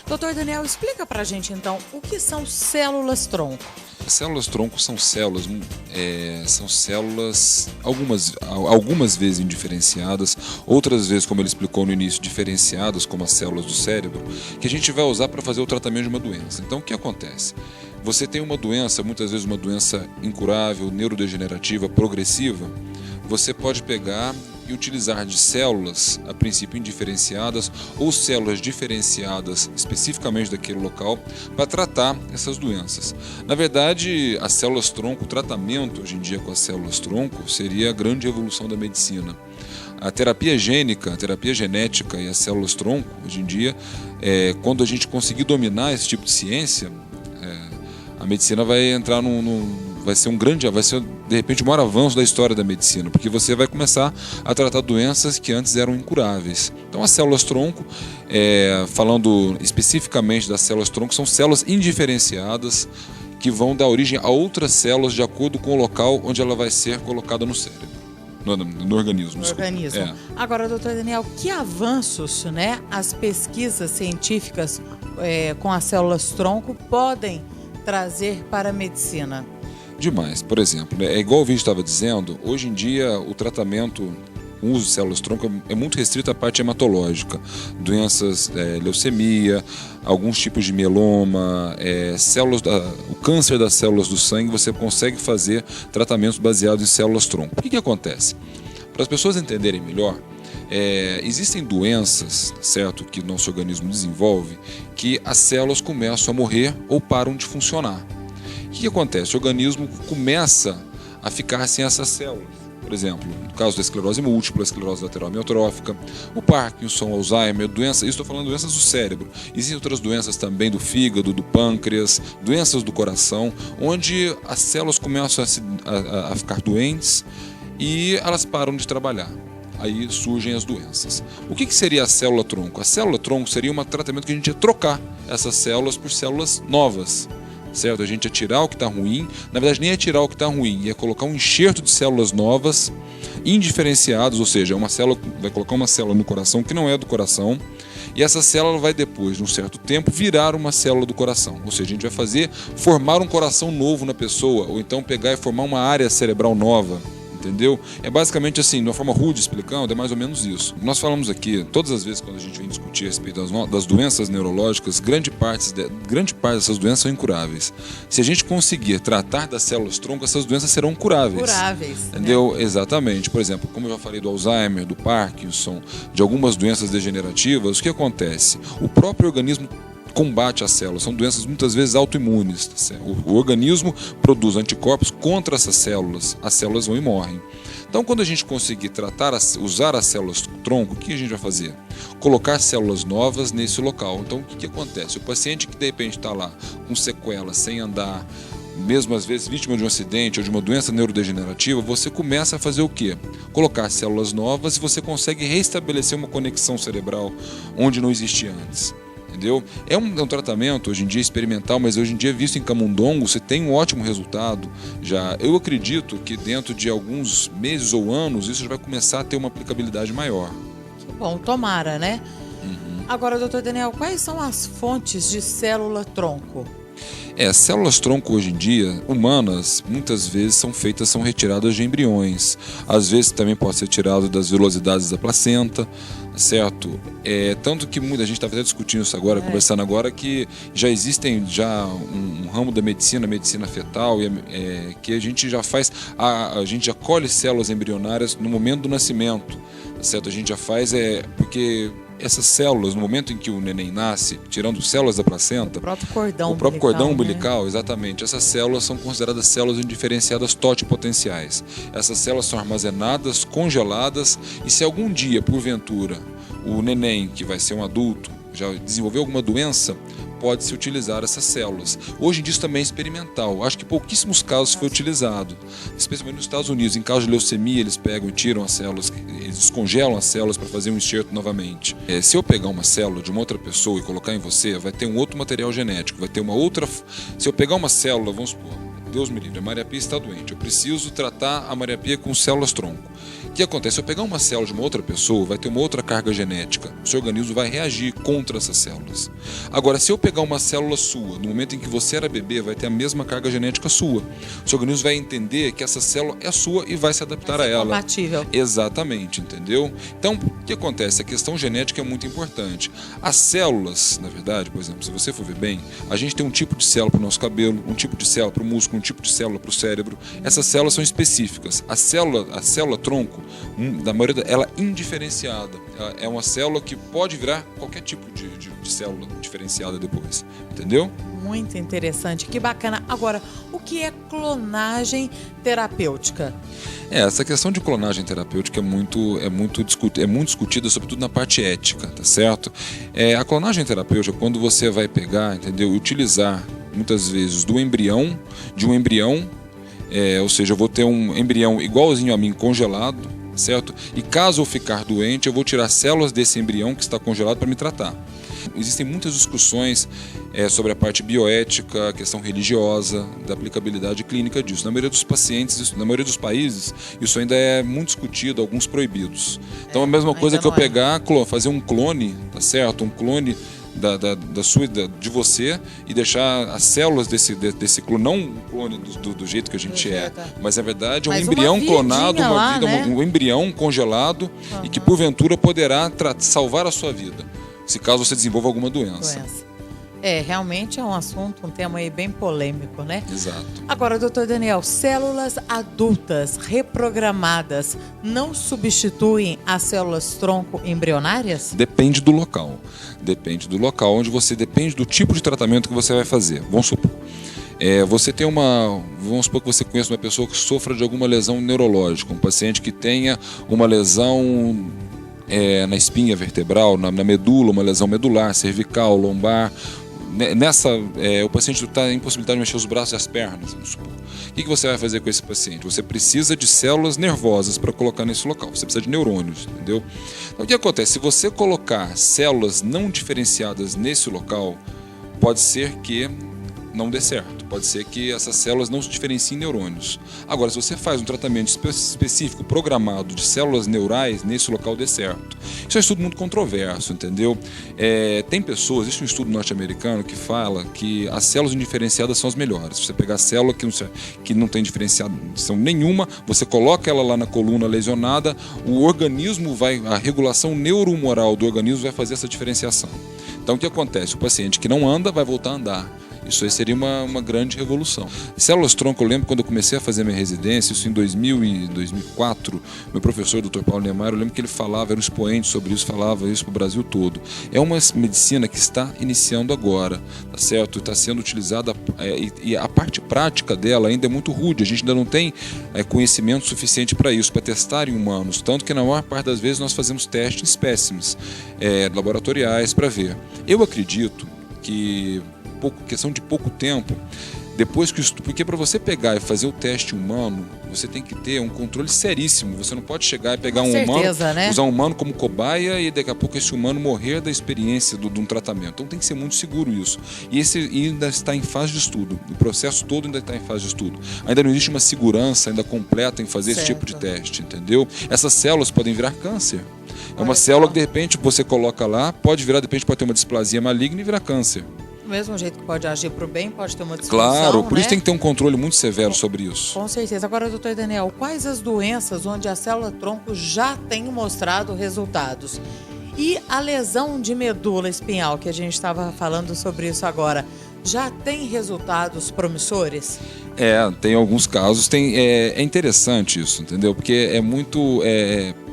Doutor Daniel, explica pra gente então o que são células-tronco. As células-tronco são células algumas vezes indiferenciadas, outras vezes, como ele explicou no início, diferenciadas, como as células do cérebro, que a gente vai usar para fazer o tratamento de uma doença. Então, o que acontece? Você tem uma doença, muitas vezes uma doença incurável, neurodegenerativa, progressiva, você pode pegar e utilizar de células, a princípio indiferenciadas, ou células diferenciadas especificamente daquele local, para tratar essas doenças. Na verdade, as células-tronco, o tratamento hoje em dia com as células-tronco seria a grande evolução da medicina. A terapia gênica, a terapia genética e as células-tronco, hoje em dia, quando a gente conseguir dominar esse tipo de ciência, a medicina vai entrar vai ser de repente o maior avanço da história da medicina, porque você vai começar a tratar doenças que antes eram incuráveis. Então as células-tronco, falando especificamente das células-tronco, são células indiferenciadas que vão dar origem a outras células de acordo com o local onde ela vai ser colocada no cérebro, no organismo. Agora, doutor Daniel, que avanços, as pesquisas científicas com as células-tronco podem trazer para a medicina? Demais. Por exemplo, é igual o vídeo estava dizendo, hoje em dia o tratamento, o uso de células-tronco é muito restrito à parte hematológica. Doenças, leucemia, alguns tipos de mieloma, o câncer das células do sangue, você consegue fazer tratamentos baseados em células-tronco. O que acontece? Para as pessoas entenderem melhor, existem doenças, certo, que nosso organismo desenvolve, que as células começam a morrer ou param de funcionar. O que acontece? O organismo começa a ficar sem essas células. Por exemplo, no caso da esclerose múltipla, esclerose lateral amiotrófica, o Parkinson, Alzheimer, estou falando de doenças do cérebro. Existem outras doenças também do fígado, do pâncreas, doenças do coração, onde as células começam a ficar doentes e elas param de trabalhar. Aí surgem as doenças. O que seria a célula-tronco? A célula-tronco seria um tratamento que a gente ia trocar essas células por células novas. Certo? A gente ia tirar o que está ruim, na verdade nem ia tirar o que está ruim, ia colocar um enxerto de células novas, indiferenciadas, ou seja, vai colocar uma célula no coração que não é do coração, e essa célula vai depois, de um certo tempo, virar uma célula do coração. Ou seja, a gente vai formar um coração novo na pessoa, ou então pegar e formar uma área cerebral nova. Entendeu? É basicamente assim, de uma forma rude explicando, é mais ou menos isso. Nós falamos aqui, todas as vezes quando a gente vem discutir a respeito das doenças neurológicas, grande parte dessas doenças são incuráveis. Se a gente conseguir tratar das células-tronco, essas doenças serão curáveis. Entendeu? Né? Exatamente. Por exemplo, como eu já falei do Alzheimer, do Parkinson, de algumas doenças degenerativas, o que acontece? O próprio organismo combate as células, são doenças muitas vezes autoimunes. O organismo produz anticorpos contra essas células, as células vão e morrem. Então, quando a gente conseguir usar as células-tronco, o que a gente vai fazer? Colocar células novas nesse local. Então, o que acontece? O paciente que de repente está lá com sequelas, sem andar, mesmo às vezes vítima de um acidente ou de uma doença neurodegenerativa, você começa a fazer o quê? Colocar células novas e você consegue restabelecer uma conexão cerebral onde não existia antes. Entendeu? É um tratamento hoje em dia experimental, mas hoje em dia visto em camundongo, você tem um ótimo resultado. Eu acredito que dentro de alguns meses ou anos isso já vai começar a ter uma aplicabilidade maior. Que bom, tomara, né? Agora, doutor Daniel, quais são as fontes de célula-tronco? Células-tronco hoje em dia, humanas, muitas vezes são retiradas de embriões. Às vezes também pode ser tirado das velocidades da placenta, certo? Tanto que a gente estava até discutindo isso agora, conversando agora, que já existem um ramo da medicina, medicina fetal, que a gente já faz, a gente já colhe células embrionárias no momento do nascimento, certo? A gente já faz, porque essas células, no momento em que o neném nasce, tirando células da placenta, o próprio cordão umbilical, exatamente, essas células são consideradas células indiferenciadas totipotenciais. Essas células são armazenadas, congeladas, e se algum dia, porventura, o neném, que vai ser um adulto, já desenvolveu alguma doença, pode-se utilizar essas células. Hoje em dia isso também é experimental. Acho que pouquíssimos casos foi utilizado, especialmente nos Estados Unidos. Em caso de leucemia, eles pegam e tiram as células, eles descongelam as células para fazer um enxerto novamente. Se eu pegar uma célula de uma outra pessoa e colocar em você, vai ter um outro material genético, vai ter uma outra. Se eu pegar uma célula, vamos supor, Deus me livre, a Maria Pia está doente, eu preciso tratar a Maria Pia com células-tronco. O que acontece? Se eu pegar uma célula de uma outra pessoa, vai ter uma outra carga genética. O seu organismo vai reagir contra essas células. Agora, se eu pegar uma célula sua, no momento em que você era bebê, vai ter a mesma carga genética sua. O seu organismo vai entender que essa célula é sua e vai se adaptar a ela. Compatível. Exatamente, entendeu? Então, o que acontece? A questão genética é muito importante. As células, na verdade, por exemplo, se você for ver bem, a gente tem um tipo de célula para o nosso cabelo, um tipo de célula para o músculo, um tipo de célula para o cérebro. Essas células são específicas. A célula tronco, da maioria ela é indiferenciada. Ela é uma célula que pode virar qualquer tipo de célula diferenciada depois. Entendeu? Muito interessante, que bacana. Agora, o que é clonagem terapêutica? Essa questão de clonagem terapêutica é muito discutida, sobretudo na parte ética, tá certo? A clonagem terapêutica é quando você vai pegar, entendeu, e utilizar muitas vezes de um embrião, ou seja, eu vou ter um embrião igualzinho a mim congelado, certo? E caso eu ficar doente, eu vou tirar células desse embrião que está congelado para me tratar. Existem muitas discussões sobre a parte bioética, a questão religiosa, da aplicabilidade clínica disso. Na maioria dos pacientes, na maioria dos países, isso ainda é muito discutido, alguns proibidos. Então a mesma coisa que eu pegar, fazer um clone, tá certo? Um clone de você e deixar as células desse clone, não um clone do jeito que a gente mas na verdade é um embrião clonado, um embrião congelado e que porventura poderá salvar a sua vida, se caso você desenvolva alguma doença. Realmente é um assunto, um tema aí bem polêmico, né? Exato. Agora, doutor Daniel, células adultas reprogramadas não substituem as células-tronco embrionárias? Depende do local. Depende do local onde depende do tipo de tratamento que você vai fazer. Vamos supor. Vamos supor que você conheça uma pessoa que sofra de alguma lesão neurológica, um paciente que tenha uma lesão na espinha vertebral, na medula, uma lesão medular, cervical, lombar. O paciente está impossibilitado de mexer os braços e as pernas, vamos supor. O que você vai fazer com esse paciente? Você precisa de células nervosas para colocar nesse local, você precisa de neurônios, entendeu? Então, o que acontece? Se você colocar células não diferenciadas nesse local, pode ser que não dê certo, pode ser que essas células não se diferenciem em neurônios. Agora, se você faz um tratamento específico, programado de células neurais, nesse local dê certo. Isso é um estudo muito controverso, entendeu? Existe um estudo norte-americano que fala que as células indiferenciadas são as melhores. Se você pegar a célula que não tem diferenciação nenhuma, você coloca ela lá na coluna lesionada, o organismo a regulação neurohumoral do organismo vai fazer essa diferenciação. Então, o que acontece? O paciente que não anda vai voltar a andar. Isso aí seria uma grande revolução. Células-tronco, eu lembro quando eu comecei a fazer minha residência, isso em 2000 e 2004, meu professor, Dr. Paulo Neymar, eu lembro que ele falava, era um expoente sobre isso, falava isso para o Brasil todo. É uma medicina que está iniciando agora, tá certo? Está sendo utilizada e a parte prática dela ainda é muito rude, a gente ainda não tem conhecimento suficiente para isso, para testar em humanos, tanto que na maior parte das vezes nós fazemos testes em espécimes laboratoriais para ver. Eu acredito que questão de pouco tempo, porque para você pegar e fazer o teste humano, você tem que ter um controle seríssimo. Você não pode chegar e pegar usar um humano como cobaia e daqui a pouco esse humano morrer da experiência de um tratamento. Então tem que ser muito seguro isso. E esse ainda está em fase de estudo. O processo todo ainda está em fase de estudo. Ainda não existe uma segurança ainda completa em fazer esse tipo de teste, entendeu? Essas células podem virar câncer. É uma célula que de repente você coloca lá, pode ter uma displasia maligna e virar câncer. Do mesmo jeito que pode agir para o bem, pode ter uma disfunção. Claro, por isso tem que ter um controle muito severo sobre isso. Com certeza. Agora, doutor Daniel, quais as doenças onde a célula-tronco já tem mostrado resultados? E a lesão de medula espinhal, que a gente estava falando sobre isso agora, já tem resultados promissores? Tem alguns casos. É interessante isso, entendeu? Porque é muito...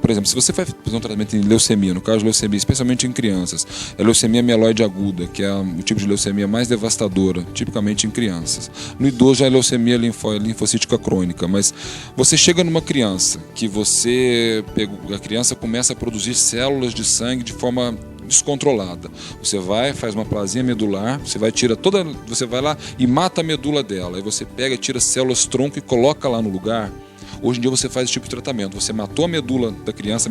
Por exemplo, se você vai fazer um tratamento em leucemia, no caso de leucemia, especialmente em crianças, é leucemia mieloide aguda, que é o tipo de leucemia mais devastadora, tipicamente em crianças. No idoso já é leucemia linfocítica crônica, mas você chega numa criança que a criança começa a produzir células de sangue de forma descontrolada. Você faz uma aplasia medular, você vai lá e mata a medula dela, aí você pega, tira células tronco e coloca lá no lugar. Hoje em dia você faz esse tipo de tratamento. Você matou a medula da criança,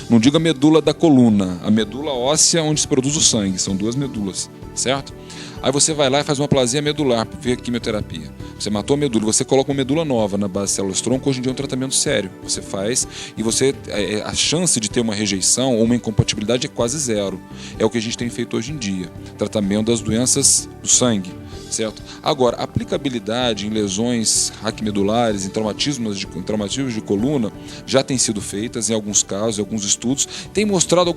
não diga a medula da coluna, a medula óssea onde se produz o sangue, são duas medulas, certo? Aí você vai lá e faz uma aplasia medular via quimioterapia. Você matou a medula, você coloca uma medula nova na base de células-tronco, hoje em dia é um tratamento sério. Você faz e a chance de ter uma rejeição ou uma incompatibilidade é quase zero. É o que a gente tem feito hoje em dia. Tratamento das doenças do sangue. Certo? Agora, aplicabilidade em lesões raquimedulares, em traumatismos de coluna, já tem sido feitas em alguns casos, em alguns estudos, tem mostrado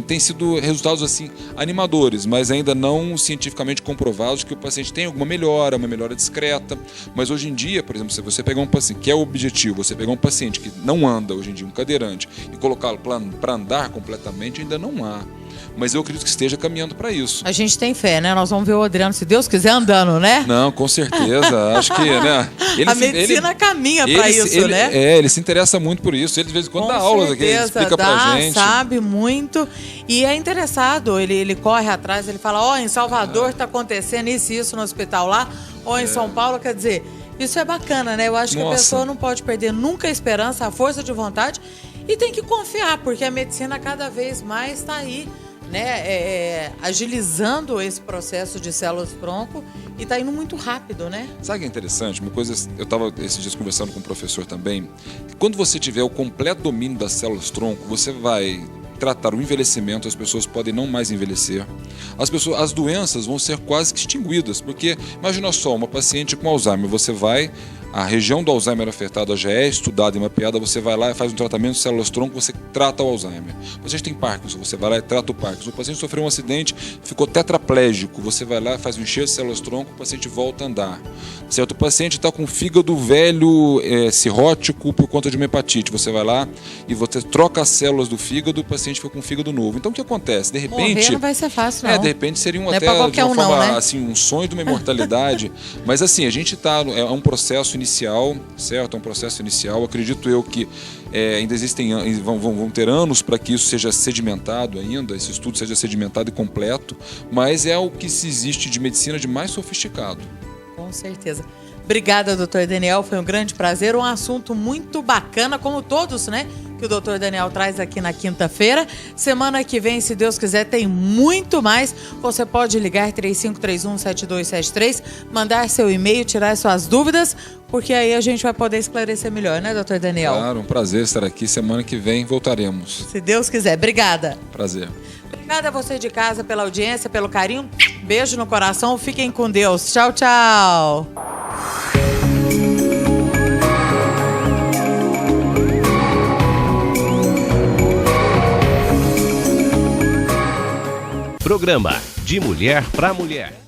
tem sido resultados animadores, mas ainda não cientificamente comprovados que o paciente tem alguma melhora, uma melhora discreta. Mas hoje em dia, por exemplo, se você pegar um paciente, que é o objetivo, você pegar um paciente que não anda hoje em dia, um cadeirante, e colocá-lo para andar completamente, ainda não há. Mas eu acredito que esteja caminhando para isso. A gente tem fé, né? Nós vamos ver o Adriano, se Deus quiser, andando, né? Não, com certeza. Acho que, né? A medicina caminha para isso, né? Ele se interessa muito por isso. Ele, de vez em quando, dá aulas aqui, ele explica pra gente. Sabe muito. E é interessado. Ele corre atrás, ele fala, em Salvador está acontecendo isso no hospital lá, ou em São Paulo, quer dizer, isso é bacana, né? Eu acho que a pessoa não pode perder nunca a esperança, a força de vontade, e tem que confiar, porque a medicina cada vez mais está aí, né, agilizando esse processo de células-tronco e está indo muito rápido, né? Sabe o que é interessante? Uma coisa, eu estava esses dias conversando com um professor também, quando você tiver o completo domínio das células-tronco, você vai tratar o envelhecimento, as pessoas podem não mais envelhecer, as doenças vão ser quase que extinguidas, porque imagina só, uma paciente com Alzheimer, a região do Alzheimer afetada já é estudada e mapeada, você vai lá e faz um tratamento de células-tronco, você trata o Alzheimer. O paciente tem Parkinson, você vai lá e trata o Parkinson. O paciente sofreu um acidente, ficou tetraplégico, você vai lá e faz um enxerto de células-tronco, o paciente volta a andar. Certo? O paciente está com fígado velho, cirrótico por conta de uma hepatite, você vai lá e você troca as células do fígado, o paciente fica com um fígado novo. Então o que acontece? De repente... Morrer não vai ser fácil, não. De repente seria não até de uma forma, né? Um sonho de uma imortalidade. Mas a gente está... É um processo inicial, certo? É um processo inicial. Acredito eu que ainda vão ter anos para que isso seja sedimentado ainda, esse estudo seja sedimentado e completo, mas é o que se existe de medicina de mais sofisticado. Com certeza. Obrigada, doutor Daniel, foi um grande prazer, um assunto muito bacana, como todos, né, que o doutor Daniel traz aqui na quinta-feira. Semana que vem, se Deus quiser, tem muito mais. Você pode ligar 3531-7273, mandar seu e-mail, tirar suas dúvidas, porque aí a gente vai poder esclarecer melhor, né, doutor Daniel? Claro, um prazer estar aqui. Semana que vem voltaremos. Se Deus quiser. Obrigada. Prazer. Obrigada a você de casa pela audiência, pelo carinho. Beijo no coração. Fiquem com Deus. Tchau, tchau. Programa De Mulher para Mulher.